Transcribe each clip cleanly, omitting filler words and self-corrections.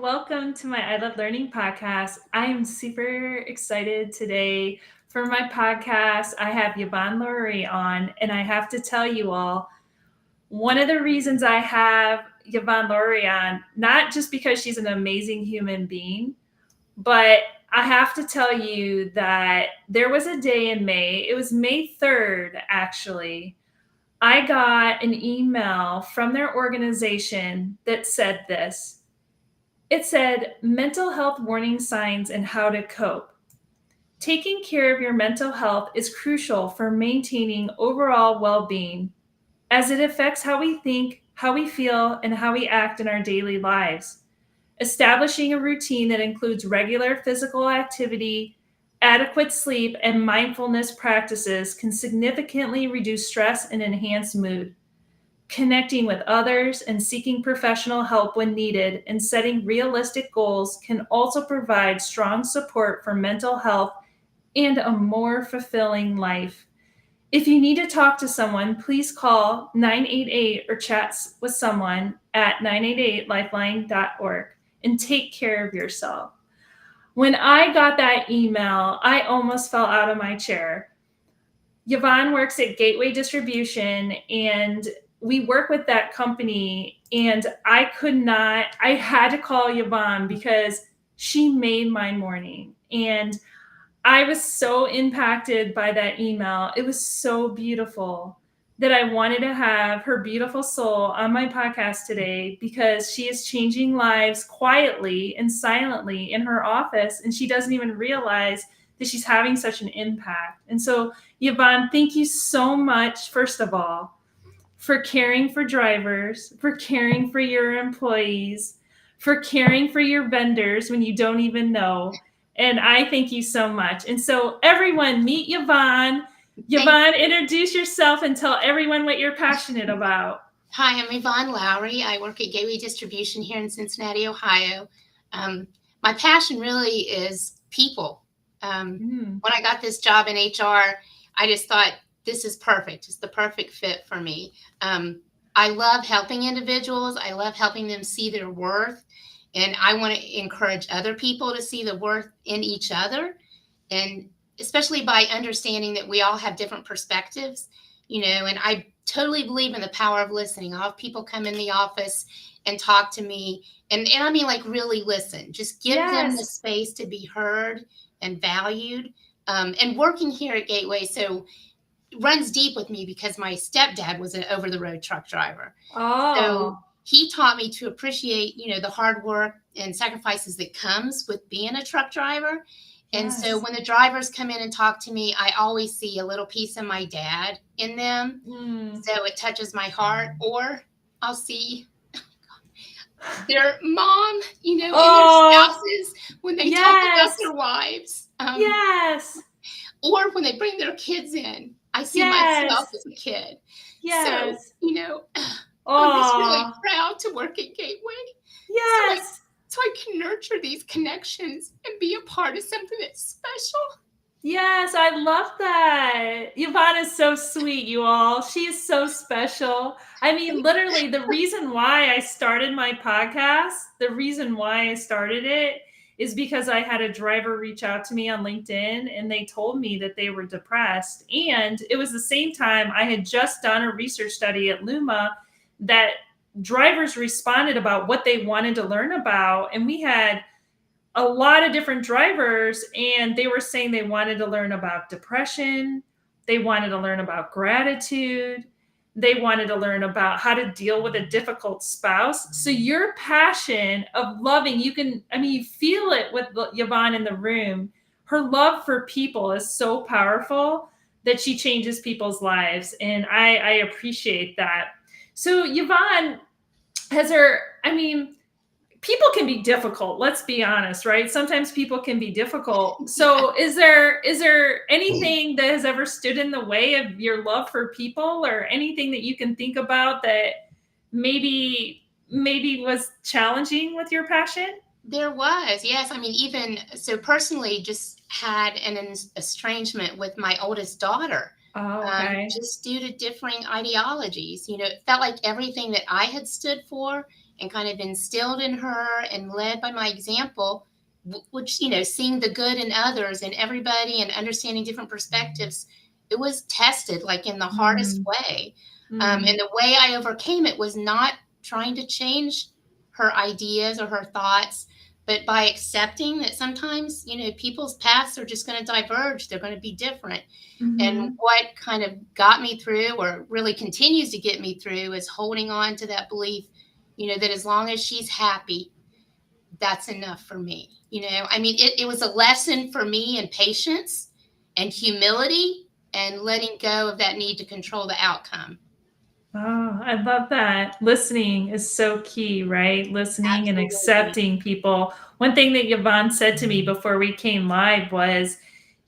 Welcome to my I Love Learning podcast. I am super excited today for my podcast. I have Yvonne Lowery on, and I have to tell you all, one of the reasons I have Yvonne Lowery on, not just because she's an amazing human being, but I have to tell you that there was a day in May, it was May 3rd, actually. I got an email from their organization that said this. It said, mental health warning signs and how to cope. Taking care of your mental health is crucial for maintaining overall well being, as it affects how we think, how we feel, and how we act in our daily lives. Establishing a routine that includes regular physical activity, adequate sleep, and mindfulness practices can significantly reduce stress and enhance mood. Connecting with others and seeking professional help when needed and setting realistic goals can also provide strong support for mental health and a more fulfilling life. If you need to talk to someone, please call 988 or chat with someone at 988lifeline.org and take care of yourself. When I got that email, I almost fell out of my chair. Yvonne works at Gateway Distribution, and we work with that company. And I had to call Yvonne because she made my morning. And I was so impacted by that email. It was so beautiful that I wanted to have her beautiful soul on my podcast today because she is changing lives quietly and silently in her office, and she doesn't even realize that she's having such an impact. And so, Yvonne, thank you so much, first of all, for caring for drivers, for caring for your employees, for caring for your vendors when you don't even know. And I thank you so much. And so, everyone, meet Yvonne. Yvonne, introduce yourself and tell everyone what you're passionate about. Hi, I'm Yvonne Lowery. I work at Gateway Distribution here in Cincinnati, Ohio. My passion really is people. When I got this job in HR, I just thought this is perfect. It's the perfect fit for me. I love helping individuals. I love helping them see their worth. And I want to encourage other people to see the worth in each other. And especially by understanding that we all have different perspectives, and I totally believe in the power of listening. I'll have people come in the office and talk to me. And I mean, like, really listen. Just give them the space to be heard and valued. And working here at Gateway, so runs deep with me because my stepdad was an over-the-road truck driver. So he taught me to appreciate, the hard work and sacrifices that comes with being a truck driver. And so when the drivers come in and talk to me, I always see a little piece of my dad in them. So it touches my heart. Or I'll see their mom, and their spouses when they talk about their wives. Or when they bring their kids in. I see myself as a kid. So, I'm just really proud to work at Gateway. So I can nurture these connections and be a part of something that's special. Yes, I love that. Yvonne is so sweet, you all. She is so special. I mean, literally, the reason why I started my podcast, the reason why I started it is because I had a driver reach out to me on LinkedIn and they told me that they were depressed. And it was the same time I had just done a research study at Luma that drivers responded about what they wanted to learn about. And we had a lot of different drivers, and they were saying they wanted to learn about depression. They wanted to learn about gratitude. They wanted to learn about how to deal with a difficult spouse. So your passion of loving, you feel it with Yvonne in the room. Her love for people is so powerful that she changes people's lives. And I appreciate that. So Yvonne, people can be difficult. Let's be honest, right? Sometimes people can be difficult. So is there anything that has ever stood in the way of your love for people, or anything that you can think about that maybe was challenging with your passion? There was, yes. Even so, personally, just had an estrangement with my oldest daughter. Just due to differing ideologies. It felt like everything that I had stood for and kind of instilled in her and led by my example, which, seeing the good in others and everybody and understanding different perspectives, it was tested like in the hardest Mm. way. And Mm. the way I overcame it was not trying to change her ideas or her thoughts, but by accepting that sometimes, people's paths are just going to diverge. They're going to be different. And Mhm. what kind of got me through, or really continues to get me through, is holding on to that belief, that as long as she's happy, that's enough for me. I mean, it was a lesson for me in patience and humility and letting go of that need to control the outcome. Oh, I love that. Listening is so key, right? Listening and Absolutely. accepting people. One thing that Yvonne said to me before we came live was,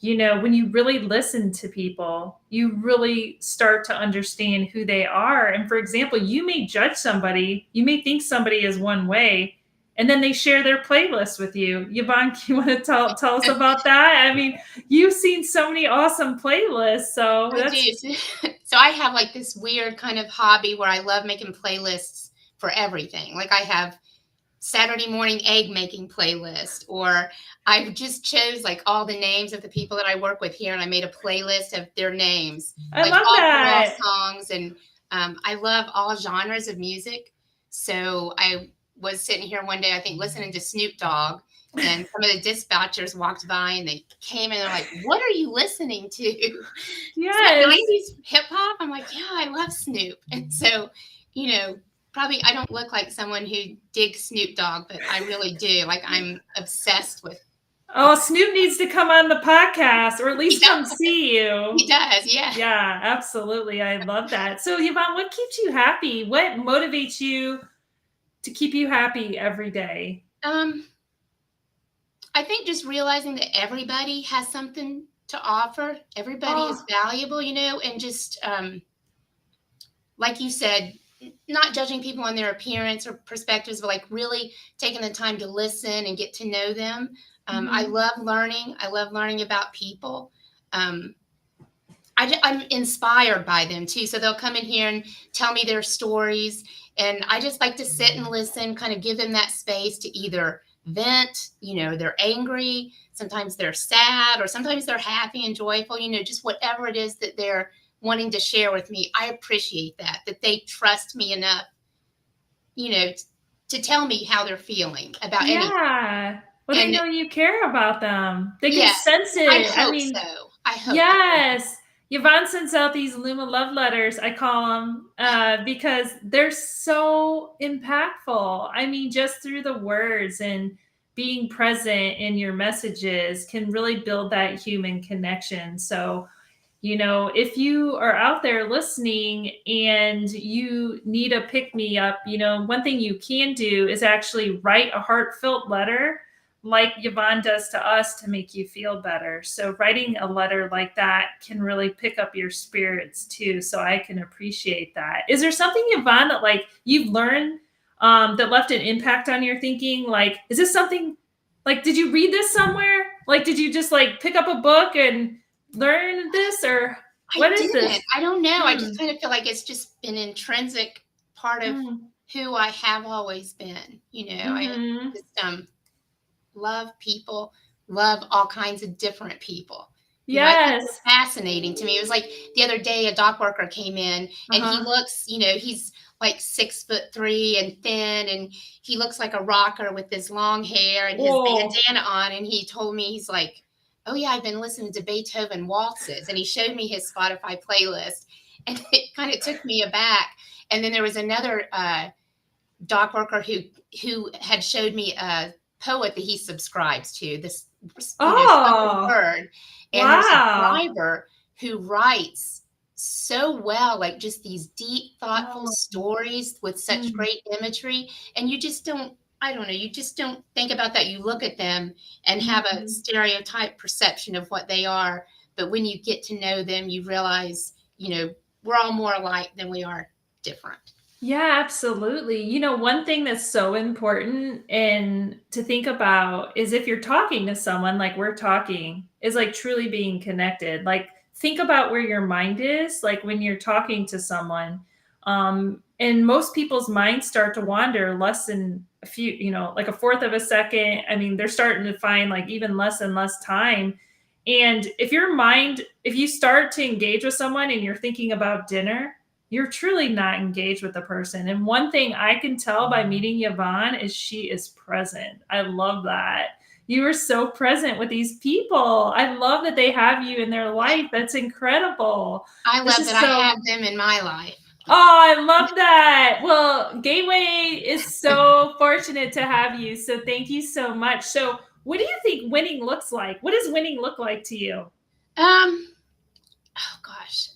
when you really listen to people, you really start to understand who they are. And for example, you may judge somebody, you may think somebody is one way, and then they share their playlist with you. Yvonne, you want to tell us about that? I mean, you've seen so many awesome playlists, so I that's do. So I have like this weird kind of hobby where I love making playlists for everything. Like I have Saturday morning egg making playlist, or I just chose like all the names of the people that I work with here, and I made a playlist of their names, I like love all girl that. songs. And I love all genres of music. So I was sitting here one day, I think, listening to Snoop Dogg, and some of the dispatchers walked by and they came and they're like, "What are you listening to?" Is that Yes. 90s hip hop? I'm like, "Yeah, I love Snoop." And so, you know, probably I don't look like someone who digs Snoop Dogg, but I really do. Like I'm obsessed with Oh, Snoop needs to come on the podcast or at he least does. come see He you. does, yeah. Yeah, absolutely. I love that. So, Yvonne, what keeps you happy? What motivates you to keep you happy every day? Um, I think just realizing that everybody has something to offer. Everybody is Oh, valuable, and just like you said, not judging people on their appearance or perspectives, but like really taking the time to listen and get to know them. I mhm. love learning. I love learning about people. Um, I'm inspired by them too. So they'll come in here and tell me their stories. And I just like to sit and listen, kind of give them that space to either vent, they're angry, sometimes they're sad, or sometimes they're happy and joyful, just whatever it is that they're wanting to share with me. I appreciate that they trust me enough, you know, t- to tell me how they're feeling about anything. Yeah. Well, they And know you care about them. They can yeah, sense I it. I hope mean, so. I hope that they do. yes. Yvonne sends out these Luma love letters, I call them, because they're so impactful. I mean, just through the words and being present in your messages can really build that human connection. So, if you are out there listening and you need a pick me up, one thing you can do is actually write a heartfelt letter like Yvonne does to us to make you feel better. So, writing a letter like that can really pick up your spirits too. So, I can appreciate that. Is there something, Yvonne, that like you've learned that left an impact on your thinking? Like, is this something like, did you read this somewhere? Like, did you just like pick up a book and learn this, or I what is didn't. this? I don't know. I Hmm. just kind of feel like it's just an intrinsic part of Mm. who I have always been. I Mhm. just love people, love all kinds of different people. I think Yes. they're fascinating to me. It was like the other day, a dock worker came in and he Uh-huh. looks, he's like 6'3" and thin, and he looks like a rocker with his long hair and his Oh. bandana on. And he told me, he's like, "Oh yeah, I've been listening to Beethoven waltzes." And he showed me his Spotify playlist, and it kind of took me aback. And then there was another dock worker who had showed me a poet that he subscribes to, this spoken Oh, word. And there's a wow. driver who writes so well, like just these deep thoughtful Oh. stories with such Mm. great imagery. And you just don't, I don't know, you just don't think about that. You look at them and have a Mhm. stereotype perception of what they are, but when you get to know them, you realize, we're all more alike than we are different. Yeah, absolutely. One thing that's so important and to think about is if you're talking to someone like we're talking, is like truly being connected. Like think about where your mind is, like when you're talking to someone. And most people's minds start to wander less than a few, like a fourth of a second. I mean, they're starting to find like even less and less time. And if you start to engage with someone and you're thinking about dinner, you're truly not engaged with the person. And one thing I can tell by meeting Yvonne is she is present. I love that. You are so present with these people. I love that they have you in their life. That's incredible. I This love that is I so have them in my life. Oh, I love that. Well, Gateway is so fortunate to have you. So thank you so much. So, what do you think winning looks like? What does winning look like to you? Oh gosh.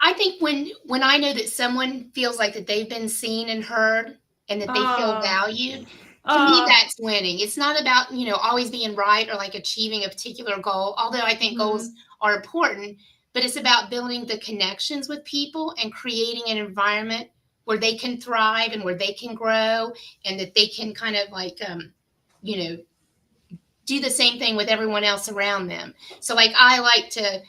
I think when I know that someone feels like that they've been seen and heard and that they feel Oh, valued, to me oh, that's winning. It's not about, always being right or like achieving a particular goal, although I think goals mhm, are important, but it's about building the connections with people and creating an environment where they can thrive and where they can grow and that they can kind of like you know, do the same thing with everyone else around them. So like I like to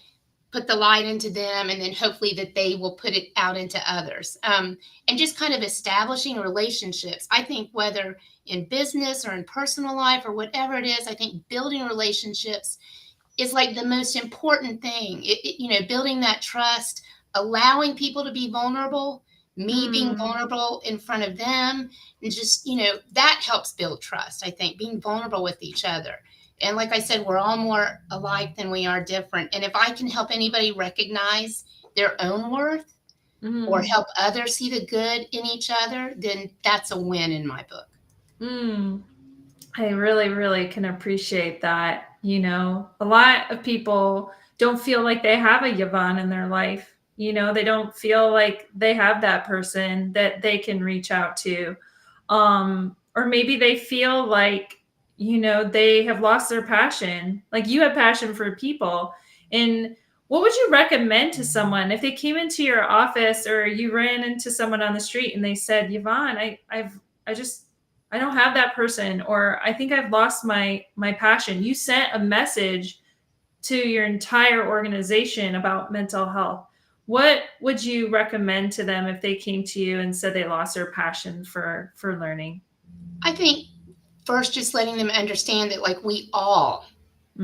put the light into them and then hopefully that they will put it out into others, and just kind of establishing relationships. I think whether in business or in personal life or whatever it is, I think building relationships is like the most important thing. Building that trust, allowing people to be vulnerable, me being mm, vulnerable in front of them, and just that helps build trust. I think being vulnerable with each other. And like I said, we're all more alike than we are different. And if I can help anybody recognize their own worth or mm, help others see the good in each other, then that's a win in my book. mm. I really, really can appreciate that. A lot of people don't feel like they have a Yvonne in their life. They don't feel like they have that person that they can reach out to. Or maybe they feel like, they have lost their passion. Like you have passion for people. And what would you recommend to someone if they came into your office or you ran into someone on the street and they said, Yvonne, I just I don't have that person, or I think I've lost my passion. You sent a message to your entire organization about mental health. What would you recommend to them if they came to you and said they lost their passion for learning? I think first just letting them understand that like we all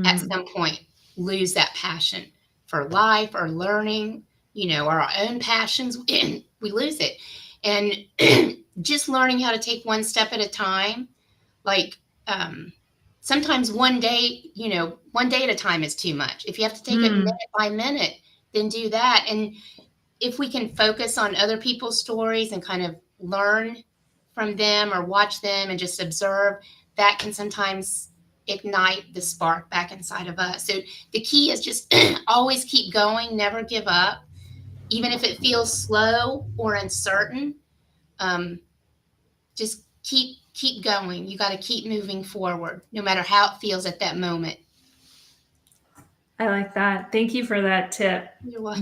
at Mm, some point lose that passion for life or learning, or our own passions, and we lose it. And just learning how to take one step at a time, like sometimes one day at a time is too much. If you have to take it mm, minute by minute, then do that. And if we can focus on other people's stories and kind of learn from them or watch them and just observe, that can sometimes ignite the spark back inside of us. So the key is just always keep going, never give up, even if it feels slow or uncertain. Um, just keep going. You got to keep moving forward, no matter how it feels at that moment. I like that. Thank you for that tip. You're welcome.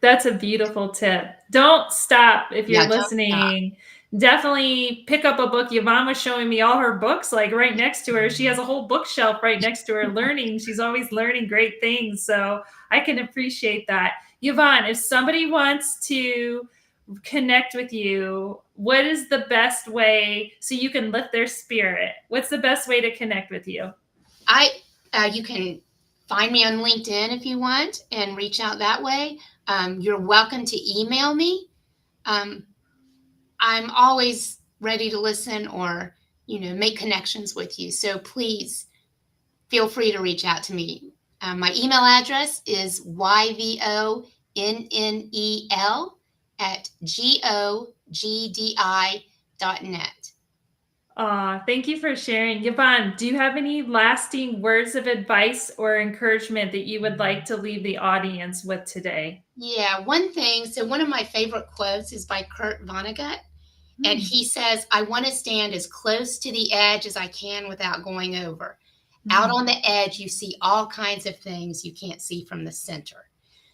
That's a beautiful tip. Don't stop if Yeah, you're don't stop. listening. Definitely pick up a book. Yvonne was showing me all her books like right next to her. She has a whole bookshelf right next to her learning. She's always learning great things. So I can appreciate that. Yvonne, if somebody wants to connect with you, what is the best way so you can lift their spirit? What's the best way to connect with you? I You can find me on LinkedIn if you want and reach out that way. You're welcome to email me. Um, I'm always ready to listen or make connections with you. So please feel free to reach out to me. My email address is yvonnel at gogdi.net. Thank you for sharing. Yvonne, do you have any lasting words of advice or encouragement that you would like to leave the audience with today? Yeah, one thing. So one of my favorite quotes is by Kurt Vonnegut. And Mm, he says, I want to stand as close to the edge as I can without going over. Out mm, on the edge, you see all kinds of things you can't see from the center.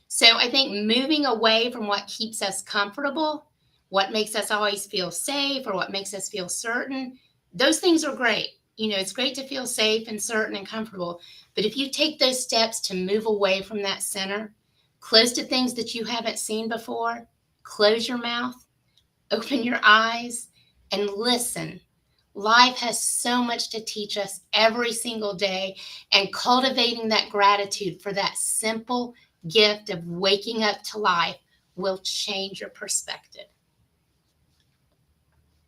So I think moving away from what keeps us comfortable, what makes us always feel safe, or what makes us feel certain, those things are great. It's great to feel safe and certain and comfortable. But if you take those steps to move away from that center, close to things that you haven't seen before, close your mouth, open your eyes, and listen. Life has so much to teach us every single day, and cultivating that gratitude for that simple gift of waking up to life will change your perspective.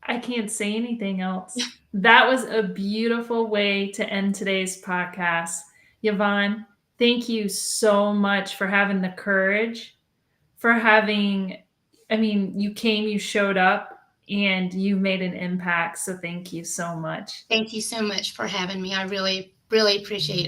I can't say anything else. That was a beautiful way to end today's podcast. Yvonne, thank you so much for having the courage, for having, I mean, you came, you showed up, and you made an impact. So thank you so much. Thank you so much for having me. I really, really appreciate it.